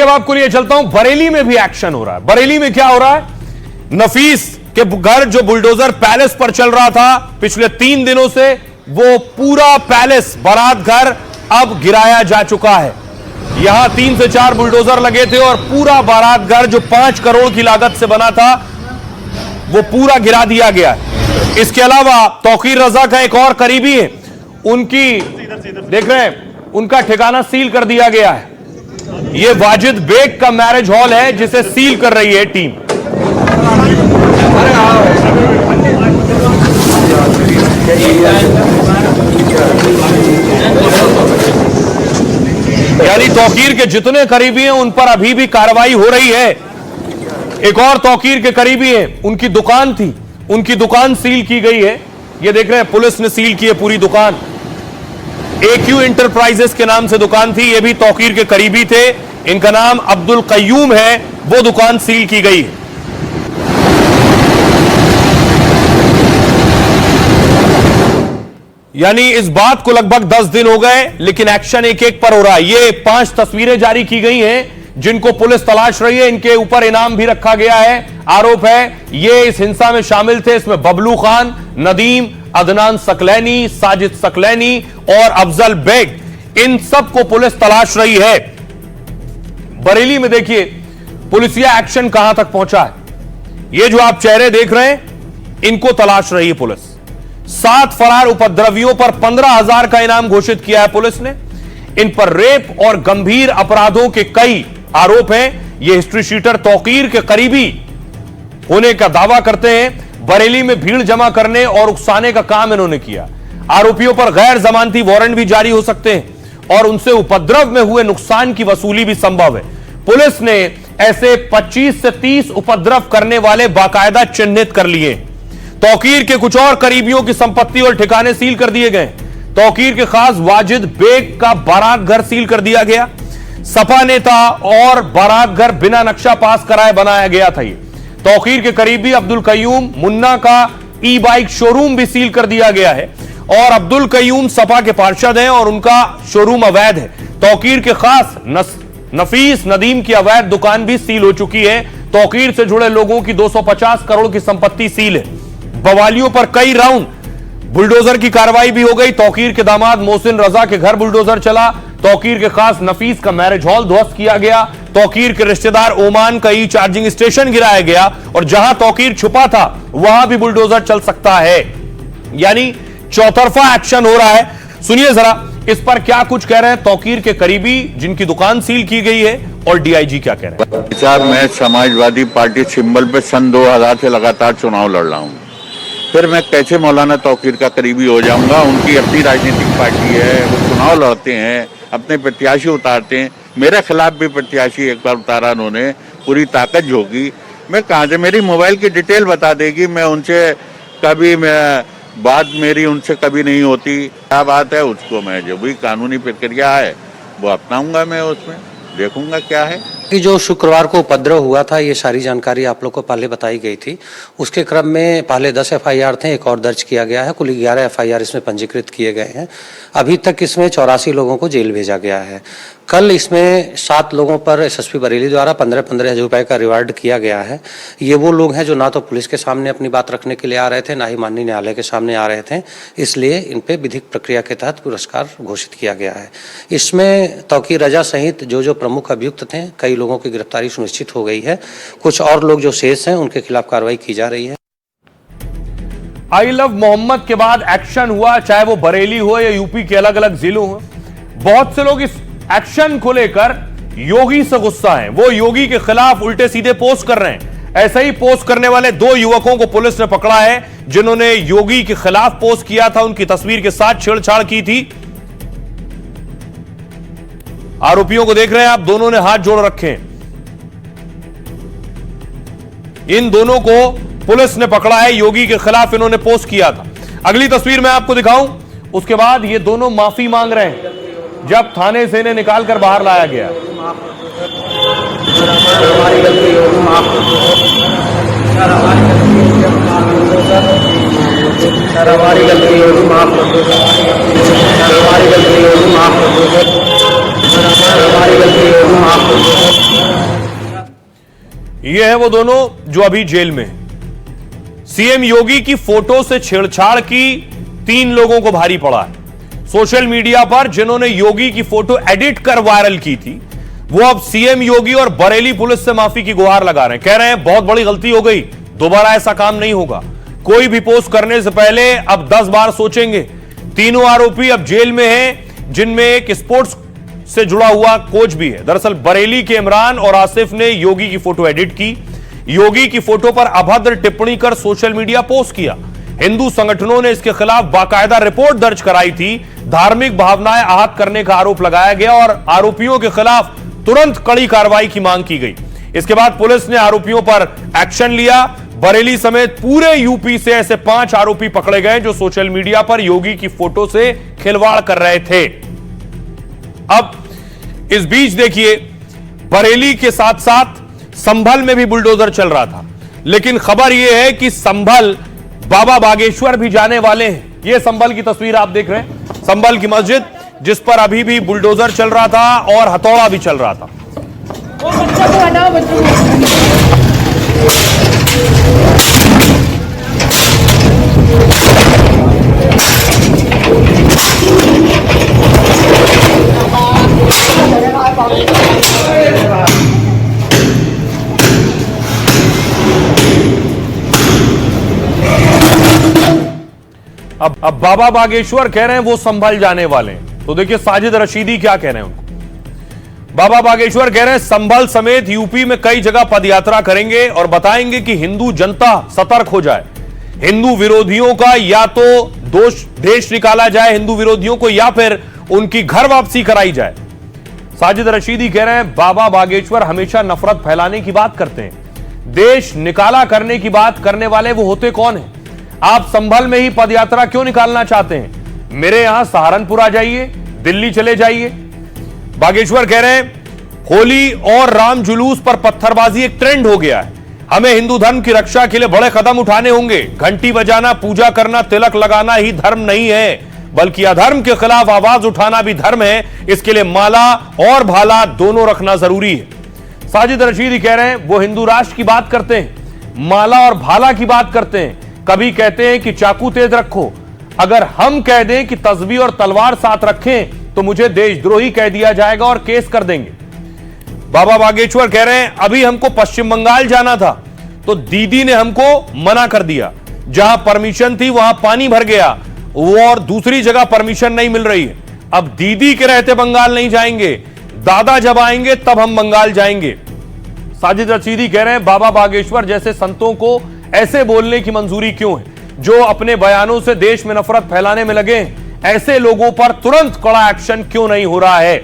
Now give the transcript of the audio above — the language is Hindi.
अब आपको लिए चलता हूं, बरेली में भी एक्शन हो रहा है। बरेली में क्या हो रहा है? नफीस के घर जो बुलडोजर पैलेस पर चल रहा था पिछले 3 दिनों से, वो पूरा पैलेस बारात घर अब गिराया जा चुका है। यहां 3 से 4 बुलडोजर लगे थे और पूरा बारात घर जो 5 करोड़ की लागत से बना था वो पूरा गिरा दिया गया है। इसके अलावा तौकीर रजा का एक और करीबी है, उनकी देख रहे हैं, उनका ठिकाना सील कर दिया गया है। यह वाजिद बेग का मैरिज हॉल है जिसे सील कर रही है टीम। यानी तौकीर के जितने करीबी हैं उन पर अभी भी कार्रवाई हो रही है। एक और तौकीर के करीबी हैं, उनकी दुकान थी, उनकी दुकान सील की गई है। ये देख रहे हैं, पुलिस ने सील की है पूरी दुकान। AQ इंटरप्राइजेस के नाम से दुकान थी, ये भी तौकीर के करीबी थे, इनका नाम अब्दुल कय्यूम है, वो दुकान सील की गई है। यानी इस बात को लगभग 10 दिन हो गए, लेकिन एक्शन एक एक पर हो रहा है। ये 5 तस्वीरें जारी की गई हैं जिनको पुलिस तलाश रही है, इनके ऊपर इनाम भी रखा गया है। आरोप है ये इस हिंसा में शामिल थे। इसमें बबलू खान, नदीम, अदनान सकलैनी, साजिद सकलैनी और अफजल बेग, इन सबको पुलिस तलाश रही है। बरेली में देखिए पुलिसिया एक्शन कहां तक पहुंचा है। ये जो आप चेहरे देख रहे हैं, इनको तलाश रही है पुलिस। 7 फरार उपद्रवियों पर 15,000 का इनाम घोषित किया है पुलिस ने। इन पर रेप और गंभीर अपराधों के कई आरोप हैं। ये हिस्ट्री शीटर तौकीर के करीबी होने का दावा करते हैं। बरेली में भीड़ जमा करने और उकसाने का काम इन्होंने किया। आरोपियों पर गैर जमानती वारंट भी जारी हो सकते हैं और उनसे उपद्रव में हुए नुकसान की वसूली भी संभव है। पुलिस ने ऐसे 25 से 30 उपद्रव करने वाले बाकायदा चिन्हित कर लिए। तौकीर के कुछ और करीबियों की संपत्ति और ठिकाने सील कर दिए गए। तौकीर के खास वाजिद बेग का बारात घर सील कर दिया गया। सपा नेता और बारात घर बिना नक्शा पास कराए बनाया गया था। ये तौकीर के करीबी अब्दुल कय्यूम मुन्ना का ई-बाइक शोरूम भी सील कर दिया गया है और अब्दुल कय्यूम सपा के पार्षद हैं और उनका शोरूम अवैध है। तौकीर के खास नफीस नदीम की अवैध दुकान भी सील हो चुकी है। तौकीर से जुड़े लोगों की 250 करोड़ की संपत्ति सील है। बवालियों पर कई राउंड बुलडोजर की कार्रवाई भी हो गई। तौकीर के दामाद मोहसिन रजा के घर बुलडोजर चला। तौकीर के खास नफीस का मैरिज हॉल ध्वस्त किया गया। तौकीर के रिश्तेदार ओमान का ई चार्जिंग स्टेशन गिराया गया और जहां तौकीर छुपा था वहां भी बुलडोजर चल सकता है। यानी चौतरफा एक्शन हो रहा है। सुनिए जरा इस पर क्या कुछ कह रहे हैं तौकीर के करीबी जिनकी दुकान सील की गई है और डीआईजी क्या कह रहे हैं। साहब, मैं समाजवादी पार्टी सिंबल पे सन 2000 से लगातार चुनाव लड़ रहा हूँ। फिर मैं कैसे मौलाना तौकीर का करीबी हो जाऊंगा? उनकी अपनी राजनीतिक पार्टी है, वो चुनाव लड़ते हैं, अपने प्रत्याशी उतारते हैं। मेरे खिलाफ भी प्रत्याशी एक बार उतारा उन्होंने, पूरी ताकत झोंकी। मैं कहाँ से, मेरी मोबाइल की डिटेल बता देगी, मैं उनसे कभी बात मेरी उनसे कभी नहीं होती। क्या बात है, उसको मैं जो भी कानूनी प्रक्रिया है वो अपनाऊंगा। मैं उसमें देखूंगा क्या है। कि जो शुक्रवार को उपद्रव हुआ था, ये सारी जानकारी आप लोग को पहले बताई गई थी। उसके क्रम में पहले 10 FIR थे, एक और दर्ज किया गया है। कुल 11 FIR इसमें पंजीकृत किए गए हैं। अभी तक इसमें 84 लोगों को जेल भेजा गया है। कल इसमें 7 लोगों पर SSP बरेली द्वारा 15-15 हज़ार रुपये का रिवार्ड किया गया है। ये वो लोग हैं जो ना तो पुलिस के सामने अपनी बात रखने के लिए आ रहे थे, ना ही माननीय न्यायालय के सामने आ रहे थे, इसलिए इन पे विधिक प्रक्रिया के तहत पुरस्कार घोषित किया गया है। इसमें तौकीर रजा सहित जो प्रमुख अभियुक्त थे, कई लोगों की गिरफ्तारी सुनिश्चित हो गई है। कुछ और लोग जो शेष हैं उनके खिलाफ कार्रवाई की जा रही है। आई लव मोहम्मद के बाद एक्शन हुआ, चाहे वो बरेली हो या यूपी के अलग अलग जिलों हो। बहुत से लोग इस एक्शन को लेकर योगी से गुस्सा हैं। वो योगी के खिलाफ उल्टे सीधे पोस्ट कर रहे हैं। ऐसे ही पोस्ट करने वाले 2 युवकों को पुलिस ने पकड़ा है जिन्होंने योगी के खिलाफ पोस्ट किया था, उनकी तस्वीर के साथ छेड़छाड़ की थी। आरोपियों को देख रहे हैं आप, दोनों ने हाथ जोड़ रखे हैं। इन दोनों को पुलिस ने पकड़ा है, योगी के खिलाफ इन्होंने पोस्ट किया था। अगली तस्वीर मैं आपको दिखाऊं, उसके बाद ये दोनों माफी मांग रहे हैं जब थाने से इन्हें निकालकर बाहर लाया गया। हमारी गलती होगी, माफ कर दो। हमारी गलती है, हम आपको ये है वो दोनों जो अभी जेल में हैं। सीएम योगी की फोटो से छेड़छाड़ की 3 लोगों को भारी पड़ा है। सोशल मीडिया पर जिन्होंने योगी की फोटो एडिट कर वायरल की थी, वो अब सीएम योगी और बरेली पुलिस से माफी की गुहार लगा रहे हैं। कह रहे हैं बहुत बड़ी गलती हो गई, दोबारा ऐसा काम नहीं होगा। कोई भी पोस्ट करने से पहले अब 10 बार सोचेंगे। तीनों आरोपी अब जेल में हैं, जिनमें एक स्पोर्ट्स से जुड़ा हुआ कोच भी है। दरअसल बरेली के इमरान और आसिफ ने योगी की फोटो एडिट की, योगी की फोटो पर अभद्र टिप्पणी कर सोशल मीडिया पोस्ट किया। हिंदू संगठनों ने इसके खिलाफ बाकायदा रिपोर्ट दर्ज कराई थी। धार्मिक भावनाएं आहत करने का आरोप लगाया गया और आरोपियों के खिलाफ तुरंत कड़ी कार्रवाई की मांग की गई। इसके बाद पुलिस ने आरोपियों पर एक्शन लिया। बरेली समेत पूरे यूपी से ऐसे 5 आरोपी पकड़े गए जो सोशल मीडिया पर योगी की फोटो से खिलवाड़ कर रहे थे। अब इस बीच देखिए, बरेली के साथ साथ संभल में भी बुलडोजर चल रहा था, लेकिन खबर यह है कि संभल बाबा बागेश्वर भी जाने वाले हैं। यह संभल की तस्वीर आप देख रहे हैं, संभल की मस्जिद जिस पर अभी भी बुलडोजर चल रहा था और हथौड़ा भी चल रहा था। बच्चा को हटाओ, बच्चों को। अब बाबा बागेश्वर कह रहे हैं वो संभल जाने वाले हैं। तो देखिए साजिद रशीदी क्या कह रहे हैं उनको। बाबा बागेश्वर कह रहे हैं संभल समेत यूपी में कई जगह पदयात्रा करेंगे और बताएंगे कि हिंदू जनता सतर्क हो जाए। हिंदू विरोधियों का या तो देश निकाला जाए हिंदू विरोधियों को, या फिर उनकी घर वापसी कराई जाए। साजिद रशीदी कह रहे हैं बाबा बागेश्वर हमेशा नफरत फैलाने की बात करते हैं। देश निकाला करने की बात करने वाले वो होते कौन है? आप संभल में ही पदयात्रा क्यों निकालना चाहते हैं? मेरे यहां सहारनपुर आ जाइए, दिल्ली चले जाइए। बागेश्वर कह रहे हैं होली और राम जुलूस पर पत्थरबाजी एक ट्रेंड हो गया है। हमें हिंदू धर्म की रक्षा के लिए बड़े कदम उठाने होंगे। घंटी बजाना, पूजा करना, तिलक लगाना ही धर्म नहीं है, बल्कि अधर्म के खिलाफ आवाज उठाना भी धर्म है। इसके लिए माला और भाला दोनों रखना जरूरी है। साजिद रशीदी कह रहे हैं वो हिंदू राष्ट्र की बात करते हैं, माला और भाला की बात करते हैं, कभी कहते हैं कि चाकू तेज रखो। अगर हम कह दें कि तस्बीह और तलवार साथ रखें तो मुझे देशद्रोही कह दिया जाएगा और केस कर देंगे। बाबा बागेश्वर कह रहे हैं अभी हमको पश्चिम बंगाल जाना था तो दीदी ने हमको मना कर दिया। जहां परमिशन थी वहां पानी भर गया, वो और दूसरी जगह परमिशन नहीं मिल रही है। अब दीदी के रहते बंगाल नहीं जाएंगे, दादा जब आएंगे तब हम बंगाल जाएंगे। साजिद रशीदी कह रहे हैं बाबा बागेश्वर जैसे संतों को ऐसे बोलने की मंजूरी क्यों है? जो अपने बयानों से देश में नफरत फैलाने में लगे हैं, ऐसे लोगों पर तुरंत कड़ा एक्शन क्यों नहीं हो रहा है?